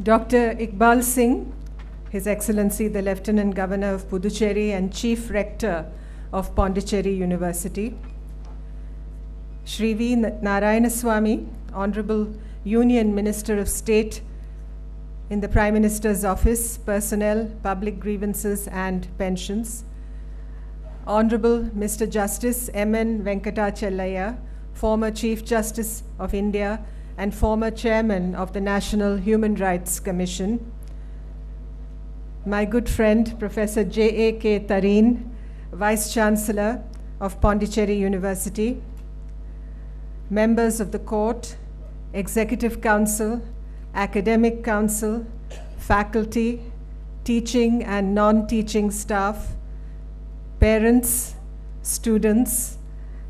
Dr. Iqbal Singh, His Excellency the Lieutenant Governor of Puducherry and Chief Rector of Pondicherry University, Shri V. Narayanaswamy, Honorable Union Minister of State in the Prime Minister's Office, Personnel, Public Grievances and Pensions, Honorable Mr. Justice M.N. Venkatachalaya, former Chief Justice of India and former Chairman of the National Human Rights Commission, my good friend Professor J.A.K. Tareen, Vice Chancellor of Pondicherry University, members of the court, Executive Council, Academic Council, faculty, teaching and non-teaching staff, parents, students,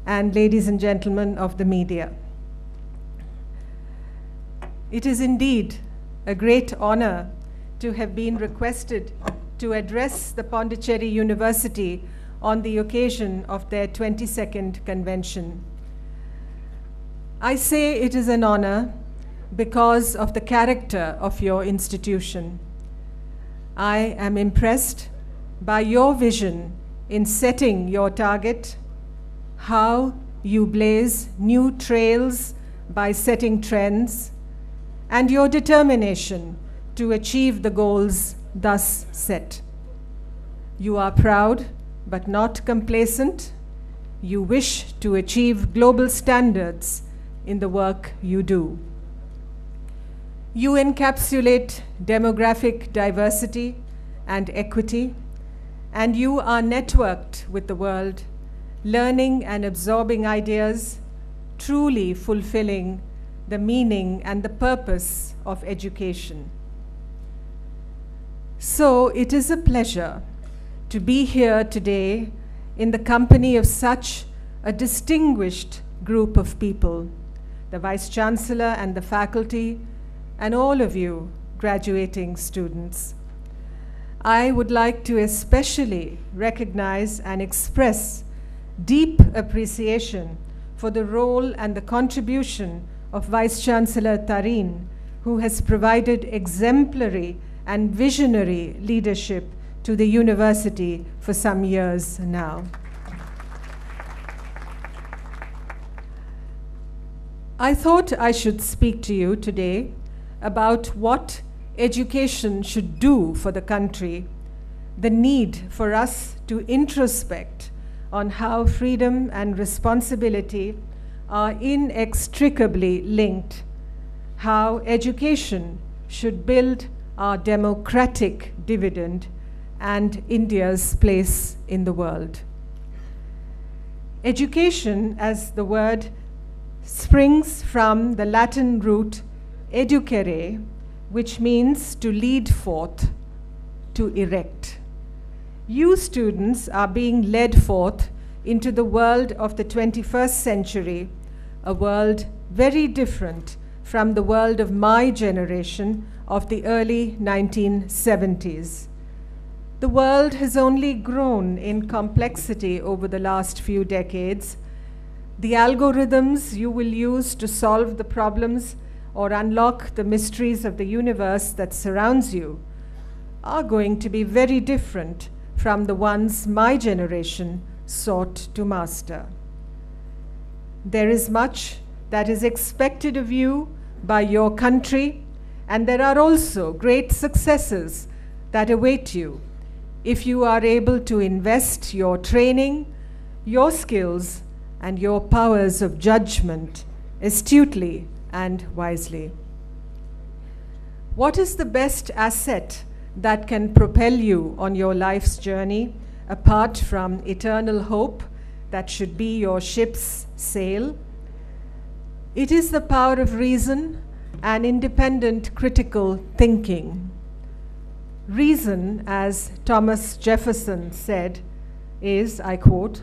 and ladies and gentlemen of the media. It is indeed a great honor to have been requested to address the Pondicherry University on the occasion of their 22nd convention. I say it is an honor because of the character of your institution. I am impressed by your vision in setting your target, how you blaze new trails by setting trends, and your determination to achieve the goals thus set. You are proud but not complacent. You wish to achieve global standards in the work you do. You encapsulate demographic diversity and equity, and you are networked with the world, learning and absorbing ideas, truly fulfilling the meaning and the purpose of education. So it is a pleasure to be here today in the company of such a distinguished group of people, the Vice Chancellor and the faculty, and all of you graduating students. I would like to especially recognize and express deep appreciation for the role and the contribution of Vice Chancellor Tareen, who has provided exemplary and visionary leadership to the university for some years now. I thought I should speak to you today about what education should do for the country, the need for us to introspect on how freedom and responsibility are inextricably linked, how education should build our democratic dividend and India's place in the world. Education, as the word springs from the Latin root educere, which means to lead forth, to erect. You students are being led forth into the world of the 21st century, a world very different from the world of my generation of the early 1970s. The world has only grown in complexity over the last few decades. The algorithms you will use to solve the problems or unlock the mysteries of the universe that surrounds you are going to be very different from the ones my generation sought to master. There is much that is expected of you by your country, and there are also great successes that await you if you are able to invest your training, your skills, and your powers of judgment astutely and wisely. What is the best asset that can propel you on your life's journey apart from eternal hope that should be your ship's sail? It is the power of reason and independent critical thinking. Reason, as Thomas Jefferson said, is, I quote,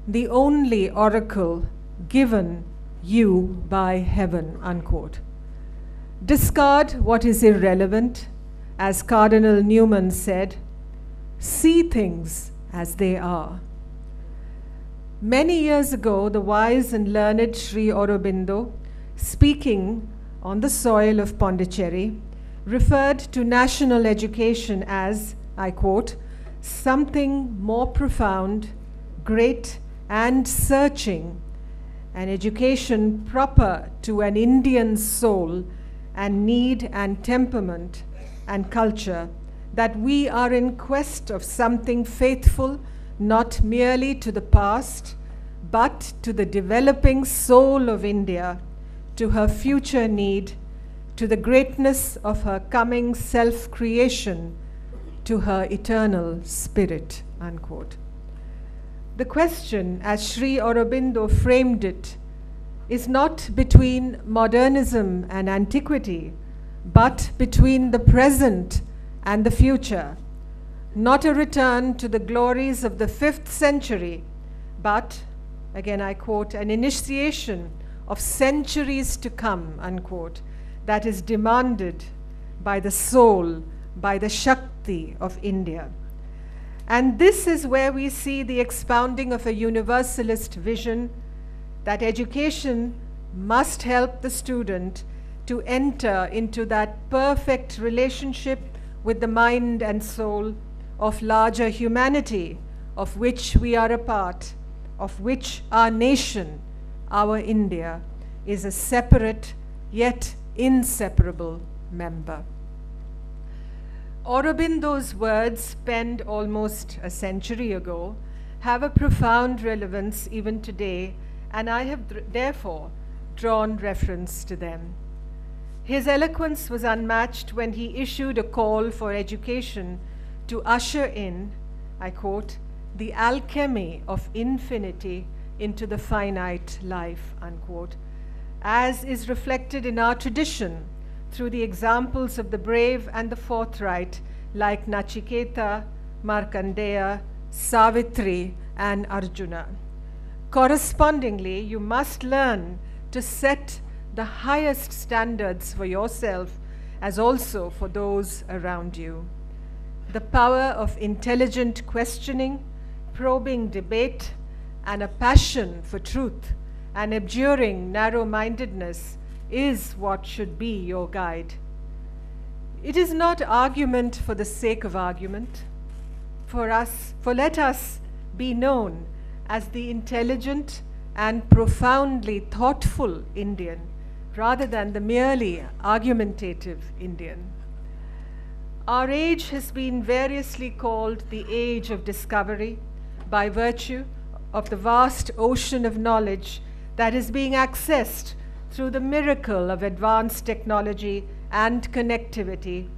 the only oracle given you by heaven, unquote. Discard what is irrelevant, as Cardinal Newman said, see things as they are. Many years ago, the wise and learned Sri Aurobindo, speaking on the soil of Pondicherry, referred to national education as, I quote, something more profound, great, and searching, an education proper to an Indian soul and need and temperament and culture, that we are in quest of something faithful not merely to the past, but to the developing soul of India, to her future need, to the greatness of her coming self-creation, to her eternal spirit, unquote. The question, as Sri Aurobindo framed it, is not between modernism and antiquity, but between the present and the future. Not a return to the glories of the 5th century, but, again I quote, an initiation of centuries to come, unquote, that is demanded by the soul, by the Shakti of India. And this is where we see the expounding of a universalist vision that education must help the student to enter into that perfect relationship with the mind and soul of larger humanity, of which we are a part, of which our nation, our India, is a separate yet inseparable member. Aurobindo's words, penned almost a century ago, have a profound relevance even today, and I have therefore drawn reference to them. His eloquence was unmatched when he issued a call for education to usher in, I quote, the alchemy of infinity into the finite life, unquote, as is reflected in our tradition through the examples of the brave and the forthright like Nachiketa, Markandeya, Savitri, and Arjuna. Correspondingly, you must learn to set the highest standards for yourself as also for those around you. The power of intelligent questioning, probing debate, and a passion for truth and abjuring narrow-mindedness is what should be your guide. It is not argument for the sake of argument. For let us be known as the intelligent and profoundly thoughtful Indian, rather than the merely argumentative Indian. Our age has been variously called the age of discovery by virtue of the vast ocean of knowledge that is being accessed through the miracle of advanced technology and connectivity,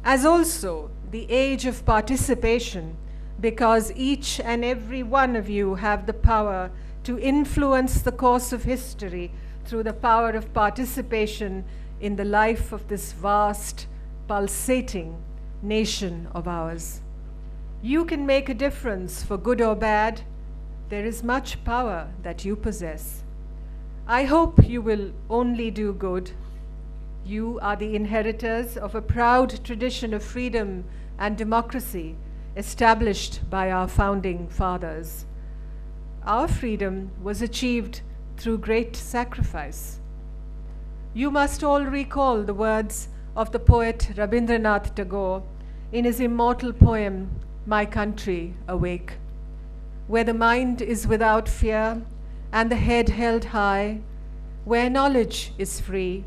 as also the age of participation, because each and every one of you have the power to influence the course of history through the power of participation in the life of this vast, pulsating nation of ours. You can make a difference for good or bad. There is much power that you possess. I hope you will only do good. You are the inheritors of a proud tradition of freedom and democracy established by our founding fathers. Our freedom was achieved through great sacrifice. You must all recall the words of the poet Rabindranath Tagore in his immortal poem, My Country, Awake, where the mind is without fear and the head held high, where knowledge is free,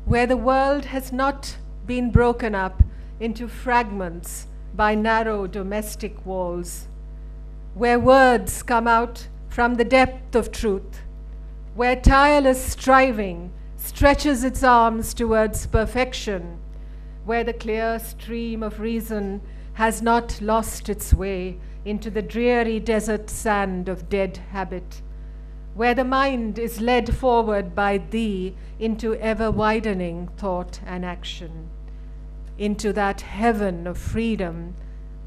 where the world has not been broken up into fragments by narrow domestic walls, where words come out from the depth of truth, where tireless striving stretches its arms towards perfection, where the clear stream of reason has not lost its way into the dreary desert sand of dead habit, where the mind is led forward by thee into ever-widening thought and action, into that heaven of freedom.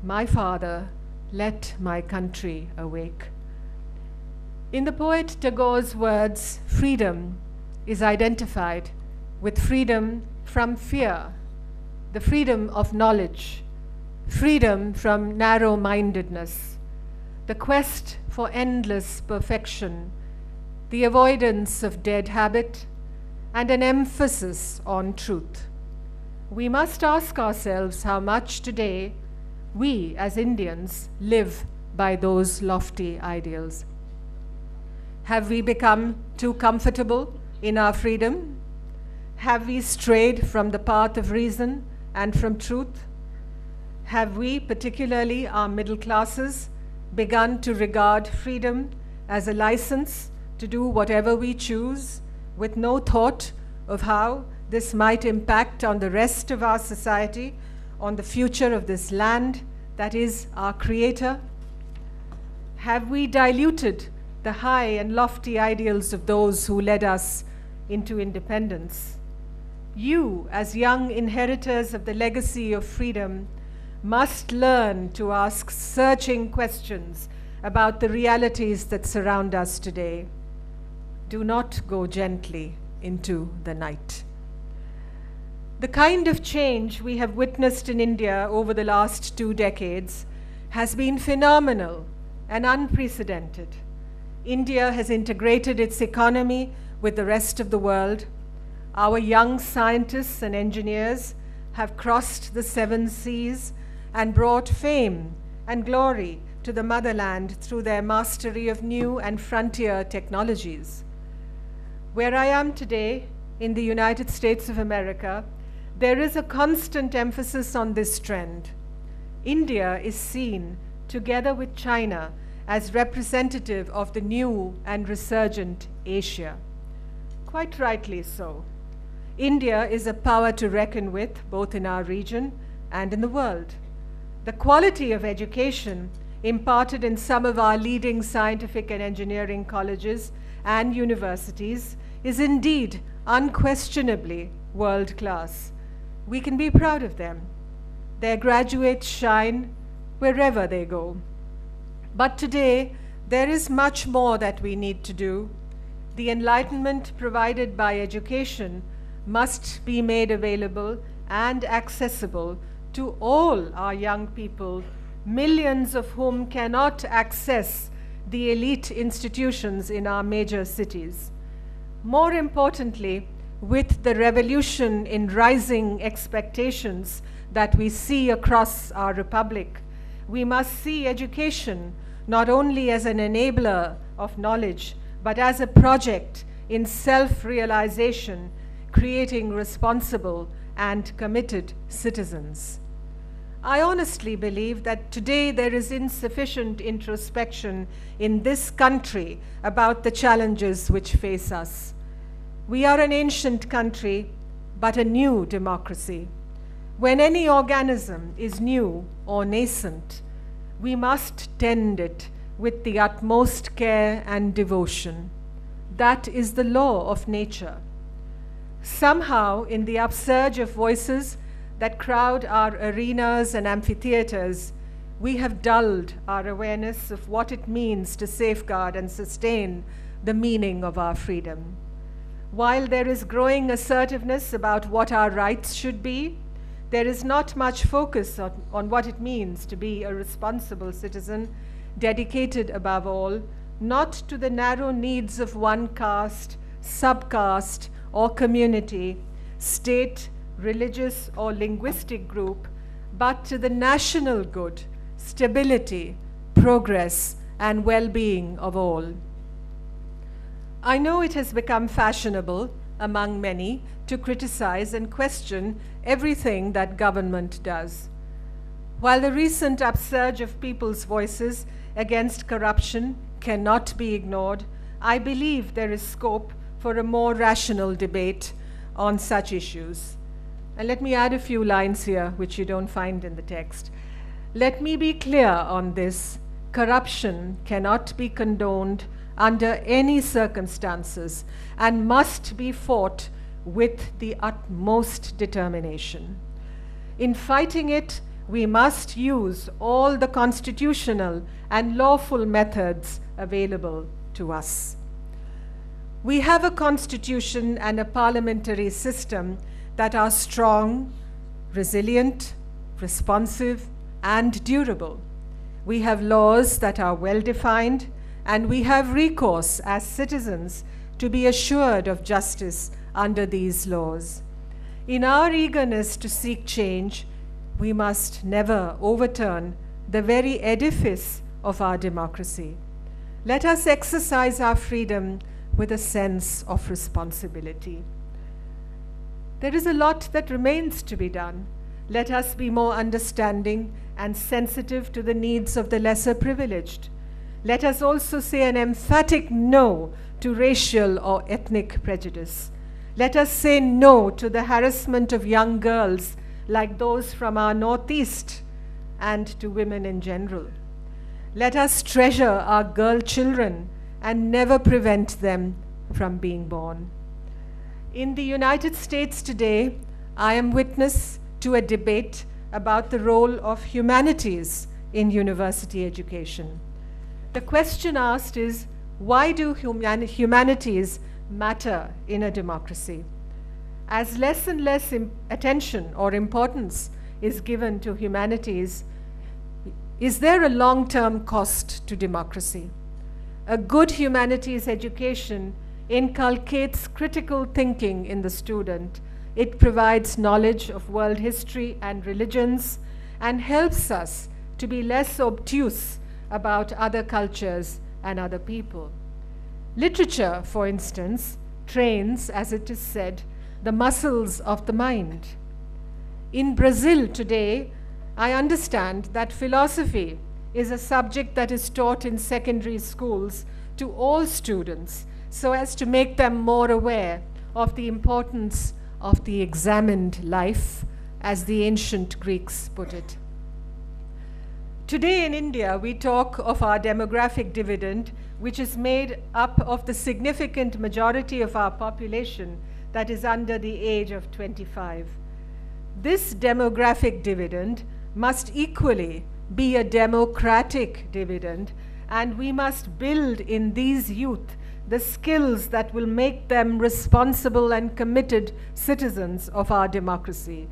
My Father, let my country awake. In the poet Tagore's words, freedom is identified with freedom from fear, the freedom of knowledge, freedom from narrow-mindedness, the quest for endless perfection, the avoidance of dead habit, and an emphasis on truth. we must ask ourselves how much today we as Indians live by those lofty ideals. Have we become too comfortable in our freedom? Have we strayed from the path of reason and from truth? Have we, particularly our middle classes, begun to regard freedom as a license to do whatever we choose, with no thought of how this might impact on the rest of our society, on the future of this land that is our creator? Have we diluted the high and lofty ideals of those who led us into independence? You, as young inheritors of the legacy of freedom, must learn to ask searching questions about the realities that surround us today. Do not go gently into the night. The kind of change we have witnessed in India over the last 2 decades has been phenomenal and unprecedented. India has integrated its economy with the rest of the world. Our young scientists and engineers have crossed the 7 seas and brought fame and glory to the motherland through their mastery of new and frontier technologies. Where I am today, in the United States of America, there is a constant emphasis on this trend. India is seen, together with China, as representative of the new and resurgent Asia. Quite rightly so. India is a power to reckon with, both in our region and in the world. The quality of education imparted in some of our leading scientific and engineering colleges and universities is indeed unquestionably world-class. We can be proud of them. Their graduates shine wherever they go. But today, there is much more that we need to do. The enlightenment provided by education must be made available and accessible to all our young people, millions of whom cannot access the elite institutions in our major cities. More importantly, with the revolution in rising expectations that we see across our republic, we must see education not only as an enabler of knowledge, but as a project in self-realization, creating responsible and committed citizens. I honestly believe that today there is insufficient introspection in this country about the challenges which face us. We are an ancient country, but a new democracy. When any organism is new or nascent, we must tend it with the utmost care and devotion. That is the law of nature. Somehow, in the upsurge of voices that crowd our arenas and amphitheaters, we have dulled our awareness of what it means to safeguard and sustain the meaning of our freedom. While there is growing assertiveness about what our rights should be, there is not much focus on what it means to be a responsible citizen, dedicated above all, not to the narrow needs of one caste, subcaste, or community, state, religious, or linguistic group, but to the national good, stability, progress, and well-being of all. I know it has become fashionable among many to criticize and question everything that government does. While the recent upsurge of people's voices against corruption cannot be ignored, I believe there is scope for a more rational debate on such issues. And let me add a few lines here which you don't find in the text. Let me be clear on this. Corruption cannot be condoned under any circumstances and must be fought with the utmost determination. In fighting it, we must use all the constitutional and lawful methods available to us. We have a constitution and a parliamentary system that are strong, resilient, responsive, and durable. We have laws that are well-defined, and we have recourse as citizens to be assured of justice under these laws. In our eagerness to seek change, we must never overturn the very edifice of our democracy. Let us exercise our freedom with a sense of responsibility. There is a lot that remains to be done. Let us be more understanding and sensitive to the needs of the lesser privileged. Let us also say an emphatic no to racial or ethnic prejudice. Let us say no to the harassment of young girls like those from our Northeast and to women in general. Let us treasure our girl children and never prevent them from being born. In the United States today, I am witness to a debate about the role of humanities in university education. The question asked is, why do humanities matter in a democracy? As less and less attention or importance is given to humanities, is there a long-term cost to democracy? A good humanities education inculcates critical thinking in the student. It provides knowledge of world history and religions and helps us to be less obtuse about other cultures and other people. Literature, for instance, trains, as it is said, the muscles of the mind. In Brazil today, I understand that philosophy is a subject that is taught in secondary schools to all students so as to make them more aware of the importance of the examined life, as the ancient Greeks put it. Today in India, we talk of our demographic dividend, which is made up of the significant majority of our population that is under the age of 25. This demographic dividend must equally be a democratic dividend, and we must build in these youth the skills that will make them responsible and committed citizens of our democracy.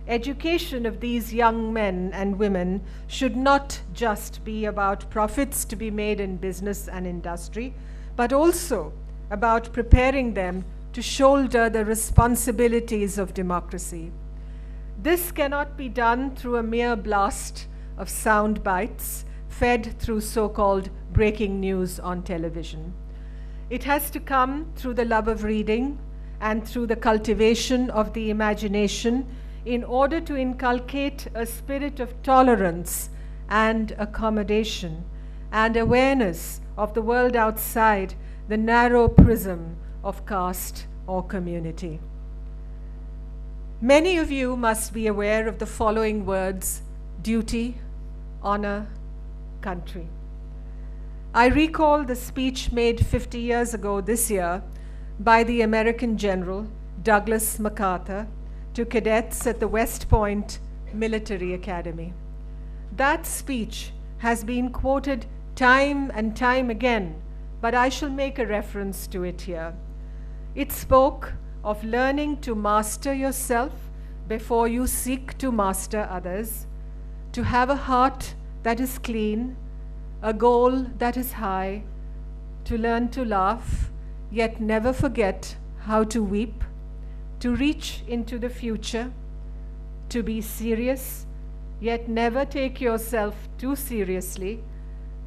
Education of these young men and women should not just be about profits to be made in business and industry, but also about preparing them to shoulder the responsibilities of democracy. This cannot be done through a mere blast of sound bites fed through so-called breaking news on television. It has to come through the love of reading and through the cultivation of the imagination in order to inculcate a spirit of tolerance and accommodation and awareness of the world outside the narrow prism of caste or community. Many of you must be aware of the following words: duty, honor, country. I recall the speech made 50 years ago this year by the American General Douglas MacArthur to cadets at the West Point Military Academy. That speech has been quoted time and time again, but I shall make a reference to it here. It spoke of learning to master yourself before you seek to master others, to have a heart that is clean, a goal that is high, to learn to laugh, yet never forget how to weep, to reach into the future, to be serious, yet never take yourself too seriously,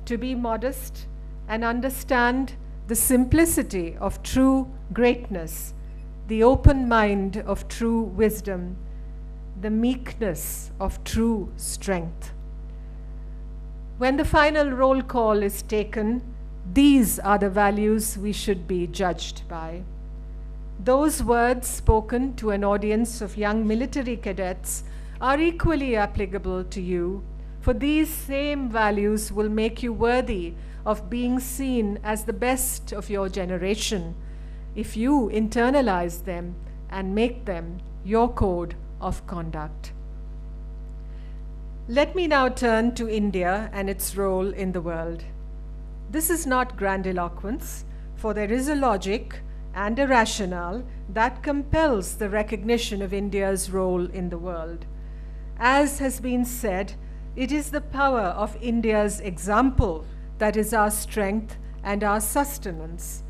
to be modest and understand the simplicity of true greatness, the open mind of true wisdom, the meekness of true strength. When the final roll call is taken, these are the values we should be judged by. Those words spoken to an audience of young military cadets are equally applicable to you, for these same values will make you worthy of being seen as the best of your generation if you internalize them and make them your code of conduct. Let me now turn to India and its role in the world. This is not grandiloquence, for there is a logic and a rationale that compels the recognition of India's role in the world. As has been said, it is the power of India's example that is our strength and our sustenance.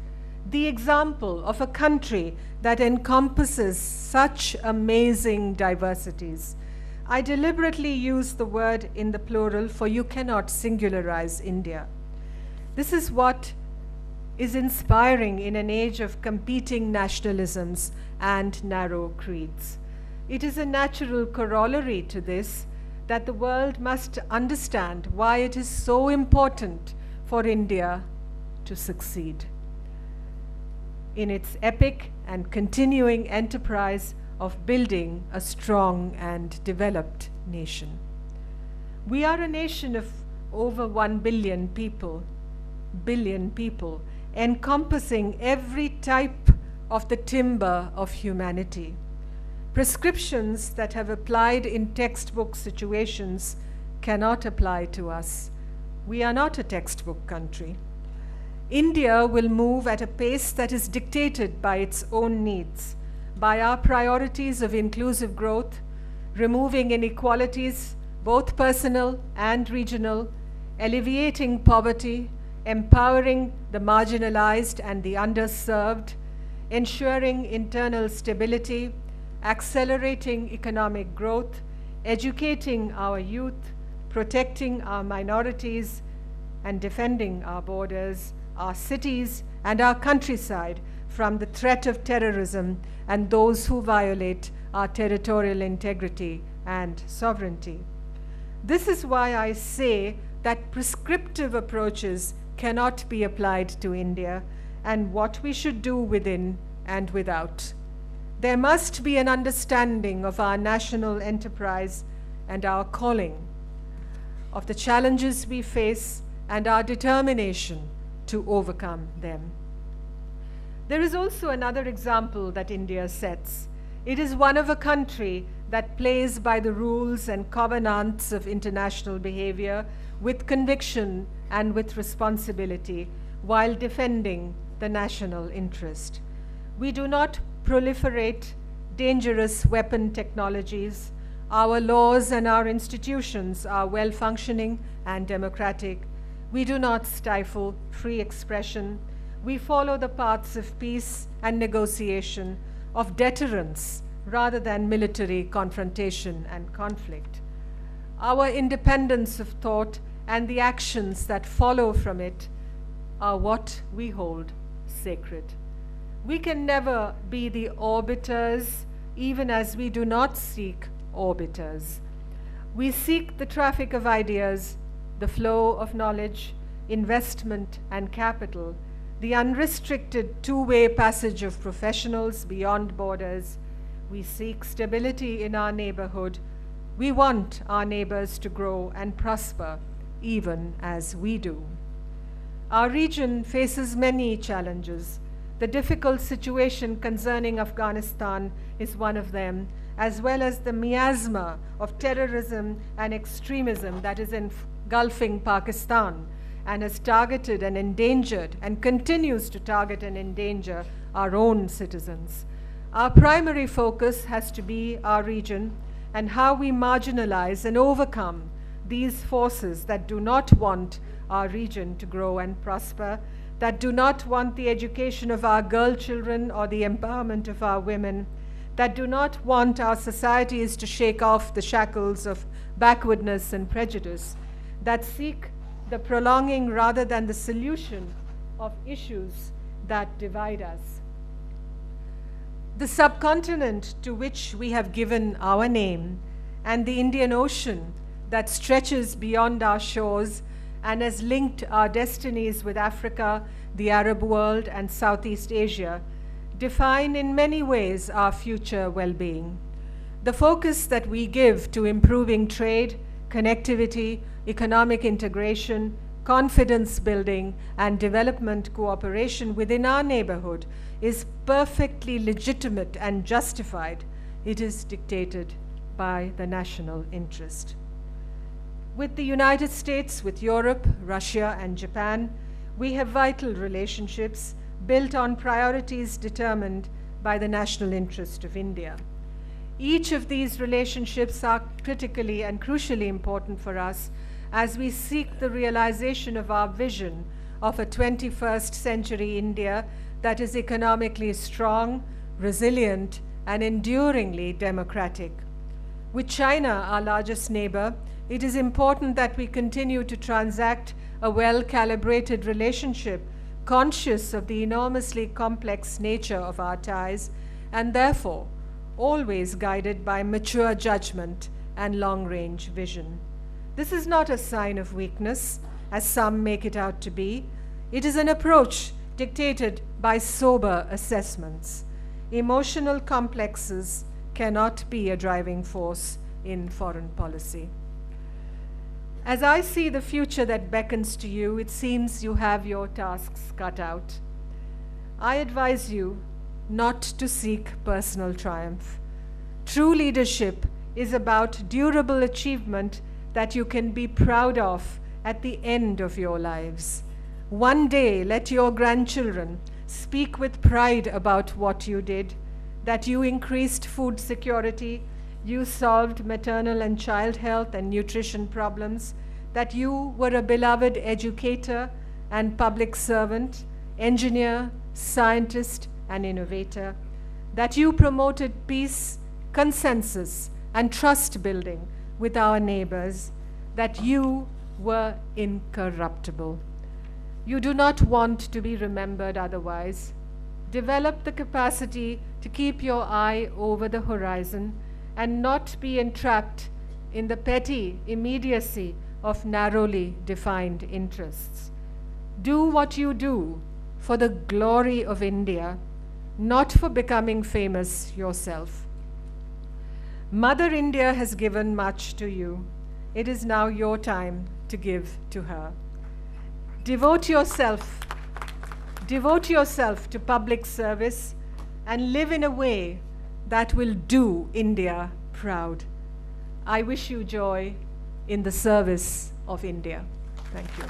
the example of a country that encompasses such amazing diversities. I deliberately use the word in the plural, for you cannot singularize India. This is what is inspiring in an age of competing nationalisms and narrow creeds. It is a natural corollary to this that the world must understand why it is so important for India to succeed in its epic and continuing enterprise of building a strong and developed nation. We are a nation of over 1 billion people, encompassing every type of the timber of humanity. Prescriptions that have applied in textbook situations cannot apply to us. We are not a textbook country. India will move at a pace that is dictated by its own needs, by our priorities of inclusive growth, removing inequalities, both personal and regional, alleviating poverty, empowering the marginalized and the underserved, ensuring internal stability, accelerating economic growth, educating our youth, protecting our minorities, and defending our borders, our cities, and our countryside from the threat of terrorism and those who violate our territorial integrity and sovereignty. This is why I say that prescriptive approaches cannot be applied to India and what we should do within and without. There must be an understanding of our national enterprise and our calling, of the challenges we face and our determination to overcome them. There is also another example that India sets. It is one of a country that plays by the rules and covenants of international behavior with conviction and with responsibility while defending the national interest. We do not proliferate dangerous weapon technologies. Our laws and our institutions are well functioning and democratic. We do not stifle free expression. We follow the paths of peace and negotiation, of deterrence rather than military confrontation and conflict. Our independence of thought and the actions that follow from it are what we hold sacred. We can never be the orbiters, even as we do not seek orbiters. We seek the traffic of ideas, the flow of knowledge, investment and capital, the unrestricted two-way passage of professionals beyond borders. We seek stability in our neighborhood. We want our neighbors to grow and prosper, even as we do. Our region faces many challenges. The difficult situation concerning Afghanistan is one of them, as well as the miasma of terrorism and extremism that is engulfing Pakistan and has targeted and endangered and continues to target and endanger our own citizens. Our primary focus has to be our region and how we marginalize and overcome these forces that do not want our region to grow and prosper, that do not want the education of our girl children or the empowerment of our women, that do not want our societies to shake off the shackles of backwardness and prejudice, that seek the prolonging rather than the solution of issues that divide us. The subcontinent to which we have given our name and the Indian Ocean that stretches beyond our shores and has linked our destinies with Africa, the Arab world, and Southeast Asia define in many ways our future well-being. The focus that we give to improving trade, connectivity, economic integration, confidence building, and development cooperation within our neighborhood is perfectly legitimate and justified. It is dictated by the national interest. With the United States, with Europe, Russia, and Japan, we have vital relationships built on priorities determined by the national interest of India. Each of these relationships are critically and crucially important for us as we seek the realization of our vision of a 21st century India that is economically strong, resilient, and enduringly democratic. With China, our largest neighbor, it is important that we continue to transact a well-calibrated relationship, conscious of the enormously complex nature of our ties, and therefore always guided by mature judgment and long-range vision. This is not a sign of weakness, as some make it out to be. It is an approach dictated by sober assessments. Emotional complexes cannot be a driving force in foreign policy. As I see the future that beckons to you, it seems you have your tasks cut out. I advise you not to seek personal triumph. True leadership is about durable achievement that you can be proud of at the end of your lives. One day, let your grandchildren speak with pride about what you did, that you increased food security, you solved maternal and child health and nutrition problems, that you were a beloved educator and public servant, engineer, scientist, and innovator, that you promoted peace, consensus, and trust building with our neighbors, that you were incorruptible. You do not want to be remembered otherwise. Develop the capacity to keep your eye over the horizon and not be entrapped in the petty immediacy of narrowly defined interests. Do what you do for the glory of India, not for becoming famous yourself. Mother India has given much to you. It is now your time to give to her. Devote yourself to public service and live in a way that will do India proud. I wish you joy in the service of India. Thank you.